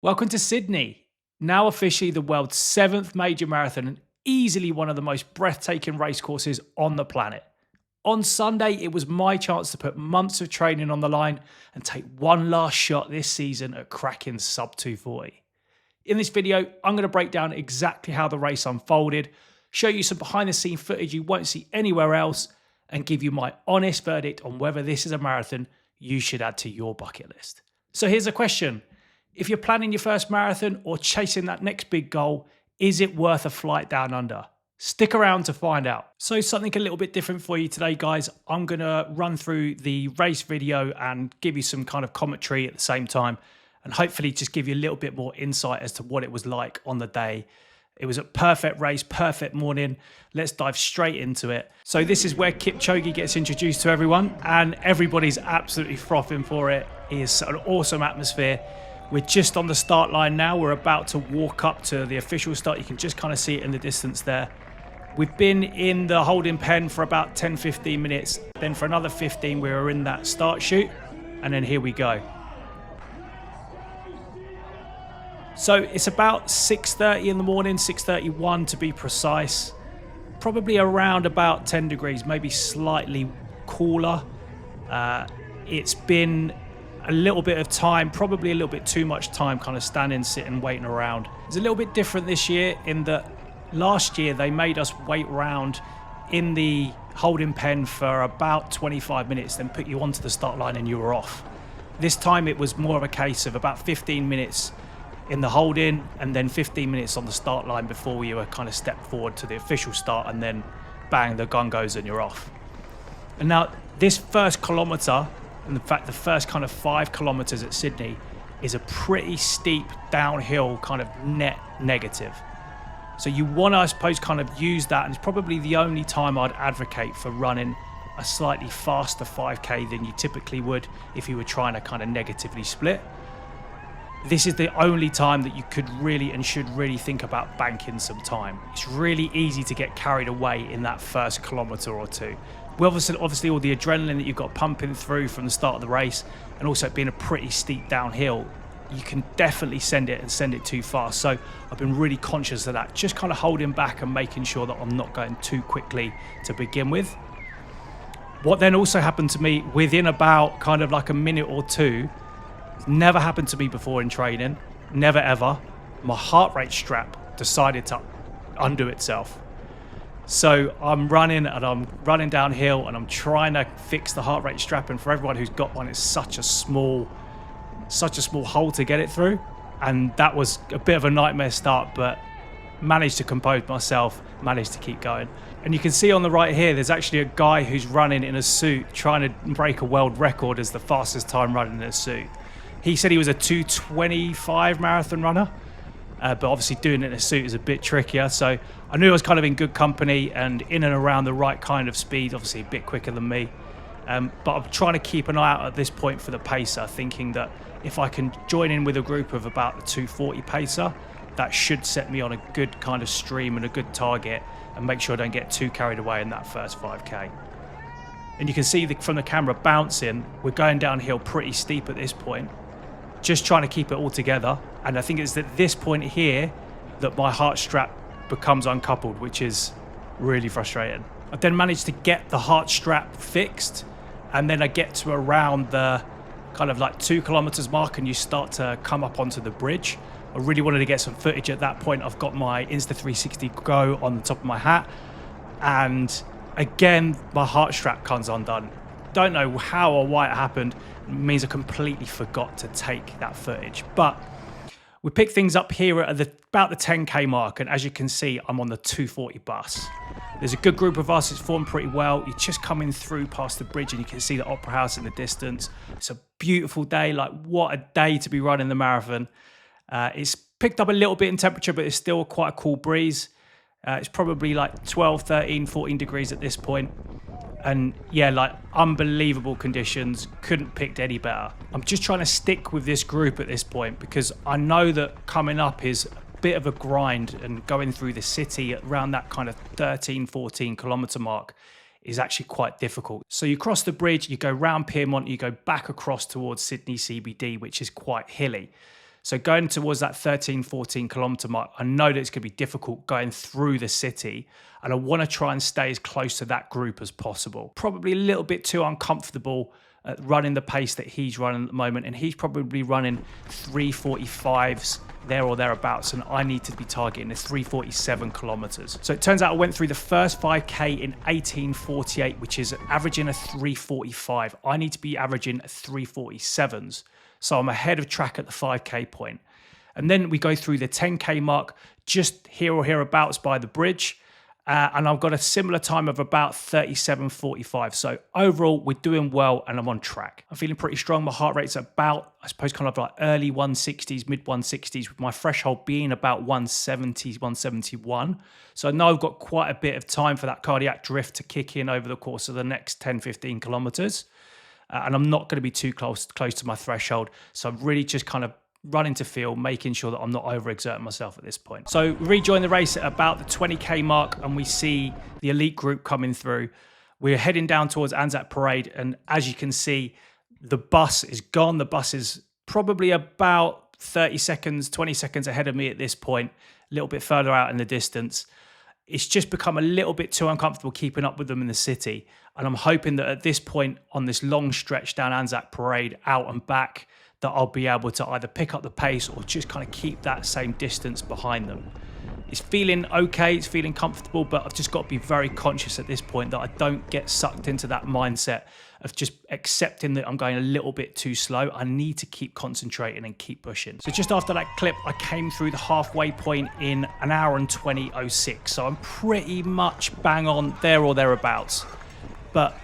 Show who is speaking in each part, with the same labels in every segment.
Speaker 1: Welcome to Sydney, now officially the world's seventh major marathon and easily one of the most breathtaking racecourses on the planet. On Sunday, it was my chance to put months of training on the line and take one last shot this season at cracking sub 240. In this video, I'm going to break down exactly how the race unfolded, show you some behind the scene footage you won't see anywhere else, and give you my honest verdict on whether this is a marathon you should add to your bucket list. So here's a question. If you're planning your first marathon or chasing that next big goal, is it worth a flight down under? Stick around to find out. So something a little bit different for you today, guys. I'm going to run through the race video and give you some kind of commentary at the same time, and hopefully just give you a little bit more insight as to what it was like on the day. It was a perfect race, perfect morning. Let's dive straight into it. So this is where Kipchoge gets introduced to everyone, and everybody's absolutely frothing for it. It is an awesome atmosphere. We're just on the start line now. We're about to walk up to the official start. You can just kind of see it in the distance there. We've been in the holding pen for about 10-15 minutes. Then for another 15, we were in that start chute. And then here we go. So it's about 6:30 in the morning, 6:31 to be precise. Probably around about 10 degrees, maybe slightly cooler. It's been a little bit of time, probably a little bit too much time kind of standing, sitting, waiting around. It's a little bit different this year in that last year they made us wait around in the holding pen for about 25 minutes, then put you onto the start line and you were off. This time it was more of a case of about 15 minutes in the holding and then 15 minutes on the start line before you were kind of stepped forward to the official start, and then bang, the gun goes and you're off. And now this first kilometre, and in fact the first kind of 5 kilometres at Sydney, is a pretty steep downhill kind of net negative. So you want to, I suppose, kind of use that, and it's probably the only time I'd advocate for running a slightly faster 5k than you typically would if you were trying to kind of negatively split. This is the only time that you could really and should really think about banking some time. It's really easy to get carried away in that first kilometre or two. We obviously all the adrenaline that you've got pumping through from the start of the race, and also it being a pretty steep downhill, you can definitely send it too fast. So I've been really conscious of that, just kind of holding back and making sure that I'm not going too quickly to begin with. What then also happened to me within about kind of like a minute or two, never happened to me before in training, never ever, my heart rate strap decided to undo itself. So I'm running downhill and I'm trying to fix the heart rate strap, and for everyone who's got one, it's such a small hole to get it through, and that was a bit of a nightmare start, but managed to compose myself, managed to keep going. And you can see on the right here, there's actually a guy who's running in a suit trying to break a world record as the fastest time running in a suit. He said he was a 2:25 marathon runner, but obviously doing it in a suit is a bit trickier. So I knew I was kind of in good company and in and around the right kind of speed, obviously a bit quicker than me. But I'm trying to keep an eye out at this point for the pacer, thinking that if I can join in with a group of about the 240 pacer, that should set me on a good kind of stream and a good target, and make sure I don't get too carried away in that first 5k. And you can see from the camera bouncing, we're going downhill pretty steep at this point, just trying to keep it all together. And I think it's at this point here that my heart strap becomes uncoupled, which is really frustrating. I then managed to get the heart strap fixed, and then I get to around the kind of like 2 kilometers mark and you start to come up onto the bridge. I really wanted to get some footage at that point. I've got my Insta360 Go on the top of my hat, and again my heart strap comes undone. Don't know how or why it happened. It means I completely forgot to take that footage. But we pick things up here at about the 10k mark, and as you can see, I'm on the 240 bus. There's a good group of us. It's formed pretty well. You're just coming through past the bridge and you can see the Opera House in the distance. It's a beautiful day. Like, what a day to be running the marathon. It's picked up a little bit in temperature, but it's still quite a cool breeze. It's probably like 12, 13, 14 degrees at this point. And yeah, like, unbelievable conditions. Couldn't picked any better. I'm just trying to stick with this group at this point because I know that coming up is a bit of a grind, and going through the city around that kind of 13, 14 kilometer mark is actually quite difficult. So you cross the bridge, you go round Pyrmont, you go back across towards Sydney CBD, which is quite hilly. So going towards that 13, 14 kilometer mark, I know that it's going to be difficult going through the city, and I want to try and stay as close to that group as possible. Probably a little bit too uncomfortable at running the pace that he's running at the moment, and he's probably running 3:45s there or thereabouts, and I need to be targeting the 3:47 kilometers. So it turns out I went through the first 5k in 18:48, which is averaging a 3:45. I need to be averaging 3:47s, so I'm ahead of track at the 5k point. And then we go through the 10k mark just here or hereabouts by the bridge. And I've got a similar time of about 37:45. So overall, we're doing well and I'm on track. I'm feeling pretty strong. My heart rate's about, I suppose, kind of like early 160s, mid 160s, with my threshold being about 170, 171. So I know I've got quite a bit of time for that cardiac drift to kick in over the course of the next 10, 15 kilometers. And I'm not going to be too close to my threshold. So I'm really just kind of running to feel, making sure that I'm not overexerting myself at this point. So we rejoin the race at about the 20k mark and we see the elite group coming through. We're heading down towards Anzac Parade, and as you can see, the bus is gone. The bus is probably about 30 seconds, 20 seconds ahead of me at this point, a little bit further out in the distance. It's just become a little bit too uncomfortable keeping up with them in the city. And I'm hoping that at this point on this long stretch down Anzac Parade, out and back, that I'll be able to either pick up the pace or just kind of keep that same distance behind them. It's feeling okay, it's feeling comfortable, but I've just got to be very conscious at this point that I don't get sucked into that mindset of just accepting that I'm going a little bit too slow. I need to keep concentrating and keep pushing. So just after that clip, I came through the halfway point in an hour and 20:06. So I'm pretty much bang on there or thereabouts. But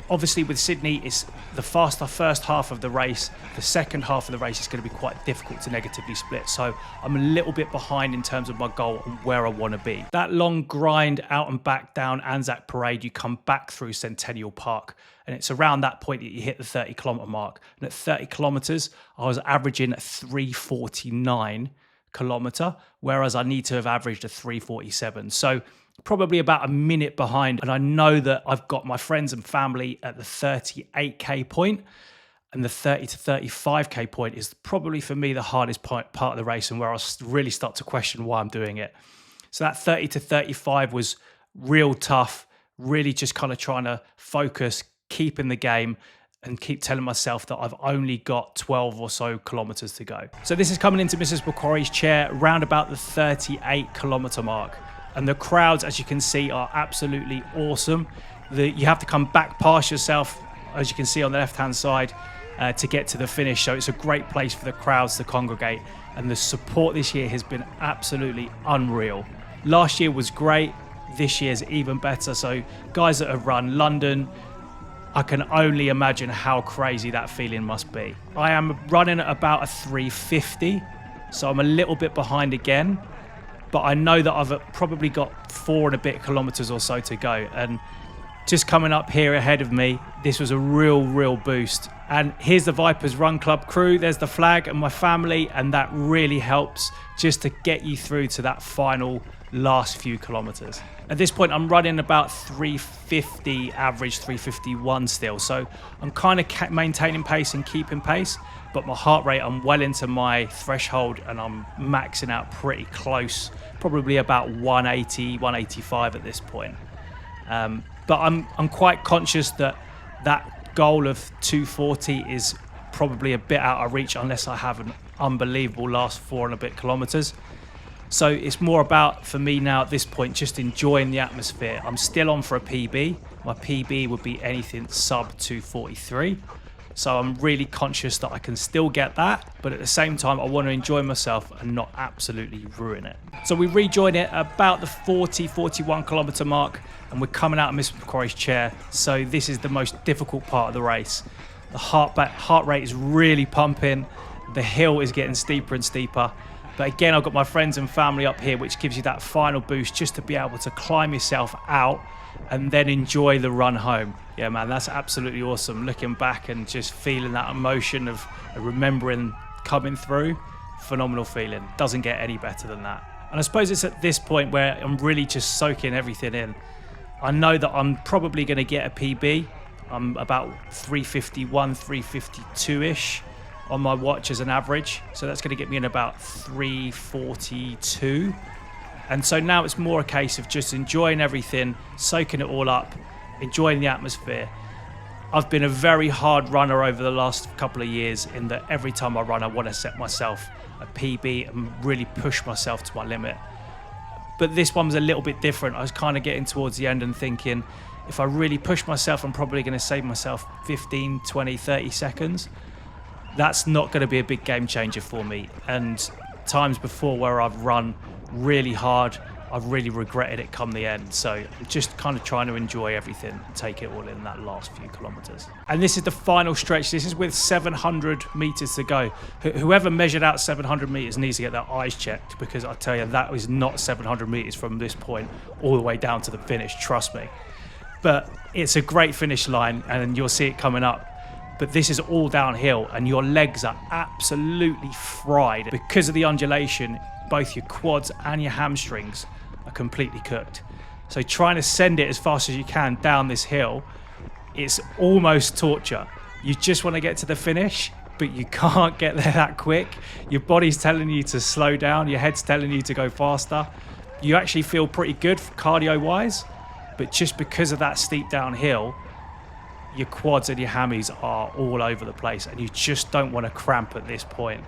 Speaker 1: obviously with Sydney, it's the faster first half of the race. The second half of the race is going to be quite difficult to negatively split. So I'm a little bit behind in terms of my goal and where I want to be. That long grind out and back down Anzac Parade, you come back through Centennial Park. And it's around that point that you hit the 30 kilometre mark. And at 30 kilometres, I was averaging 3:49 kilometre, whereas I need to have averaged a 3:47. So probably about a minute behind. And I know that I've got my friends and family at the 38k point, and the 30 to 35k point is probably for me the hardest part of the race, and where I really start to question why I'm doing it. So that 30 to 35 was real tough, really just kind of trying to focus, keep in the game, and keep telling myself that I've only got 12 or so kilometers to go. So this is coming into Mrs. Macquarie's chair around about the 38 kilometer mark. And the crowds, as you can see, are absolutely awesome. You have to come back past yourself, as you can see on the left-hand side, to get to the finish. So it's a great place for the crowds to congregate. And the support this year has been absolutely unreal. Last year was great. This year's even better. So guys that have run London, I can only imagine how crazy that feeling must be. I am running at about a 3:50, so I'm a little bit behind again. But I know that I've probably got 4 and a bit kilometers or so to go. And just coming up here ahead of me, this was a real boost. And here's the Vipers Run Club crew. There's the flag and my family. And that really helps just to get you through to that final last few kilometers. At this point, I'm running about 3:50 average, 3:51 still. So I'm kind of maintaining pace and keeping pace. But my heart rate, I'm well into my threshold and I'm maxing out pretty close, probably about 180, 185 at this point. But I'm quite conscious that that goal of 240 is probably a bit out of reach unless I have an unbelievable last 4 and a bit kilometers. So it's more about, for me now at this point, just enjoying the atmosphere. I'm still on for a PB. My PB would be anything sub 243. So I'm really conscious that I can still get that, but at the same time, I want to enjoy myself and not absolutely ruin it. So we rejoin it about the 41 kilometer mark, and we're coming out of Miss Macquarie's chair. So this is the most difficult part of the race. The heart rate is really pumping. The hill is getting steeper and steeper. But again, I've got my friends and family up here, which gives you that final boost just to be able to climb yourself out and then enjoy the run home. Yeah, man, that's absolutely awesome. Looking back and just feeling that emotion of remembering coming through, phenomenal feeling. Doesn't get any better than that. And I suppose it's at this point where I'm really just soaking everything in. I know that I'm probably going to get a PB. I'm about 351, 352-ish. on my watch as an average. So that's going to get me in about 3:42. And so now it's more a case of just enjoying everything, soaking it all up, enjoying the atmosphere. I've been a very hard runner over the last couple of years in that every time I run, I want to set myself a PB and really push myself to my limit. But this one was a little bit different. I was kind of getting towards the end and thinking, if I really push myself, I'm probably going to save myself 15, 20, 30 seconds. That's not going to be a big game changer for me. And times before where I've run really hard, I've really regretted it come the end. So I'm just kind of trying to enjoy everything and take it all in that last few kilometers. And this is the final stretch. This is with 700 meters to go. Whoever measured out 700 meters needs to get their eyes checked, because I tell you, that is not 700 meters from this point all the way down to the finish, trust me. But it's a great finish line and you'll see it coming up. But this is all downhill and your legs are absolutely fried because of the undulation. Both your quads and your hamstrings are completely cooked. So trying to send it as fast as you can down this hill, it's almost torture. You just want to get to the finish, but you can't get there that quick. Your body's telling you to slow down, your head's telling you to go faster. You actually feel pretty good cardio wise, but just because of that steep downhill, your quads and your hammies are all over the place and you just don't want to cramp at this point.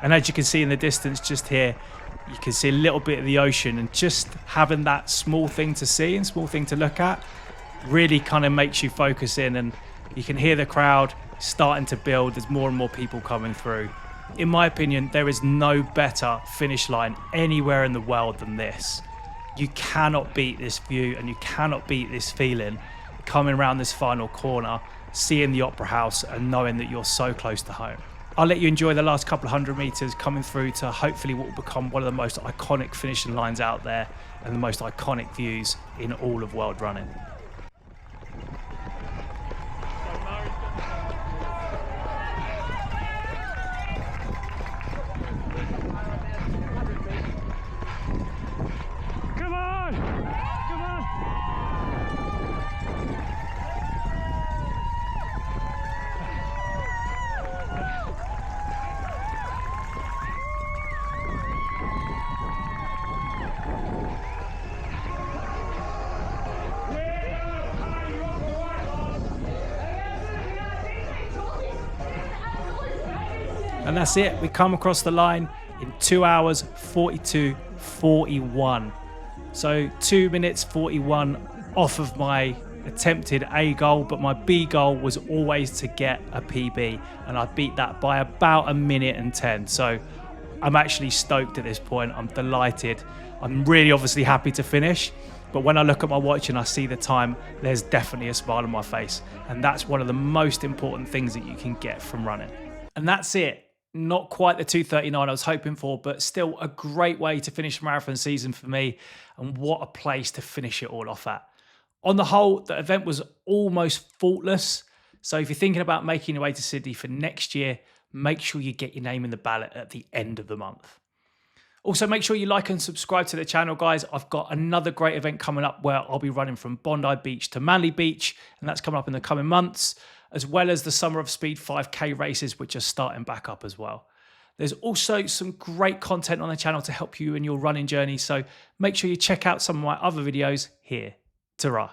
Speaker 1: And as you can see in the distance just here, you can see a little bit of the ocean, and just having that small thing to see and small thing to look at really kind of makes you focus in, and you can hear the crowd starting to build. There's more and more people coming through. In my opinion, there is no better finish line anywhere in the world than this. You cannot beat this view and you cannot beat this feeling coming around this final corner, seeing the Opera House and knowing that you're so close to home. I'll let you enjoy the last couple of 100 meters coming through to hopefully what will become one of the most iconic finishing lines out there and the most iconic views in all of world running. And that's it. We come across the line in 2 hours 42:41. So 2 minutes 41 off of my attempted A goal, but my B goal was always to get a PB, and I beat that by about 1:10. So I'm actually stoked at this point. I'm delighted. I'm really obviously happy to finish, but when I look at my watch and I see the time, there's definitely a smile on my face. And that's one of the most important things that you can get from running. And that's it. Not quite the 2:39 I was hoping for, but still a great way to finish the marathon season for me. And what a place to finish it all off at. On the whole, the event was almost faultless. So if you're thinking about making your way to Sydney for next year, make sure you get your name in the ballot at the end of the month. Also, make sure you like and subscribe to the channel, guys. I've got another great event coming up where I'll be running from Bondi Beach to Manly Beach, and that's coming up in the coming months, as well as the Summer of Speed 5K races, which are starting back up as well. There's also some great content on the channel to help you in your running journey, so make sure you check out some of my other videos here. Ta-ra.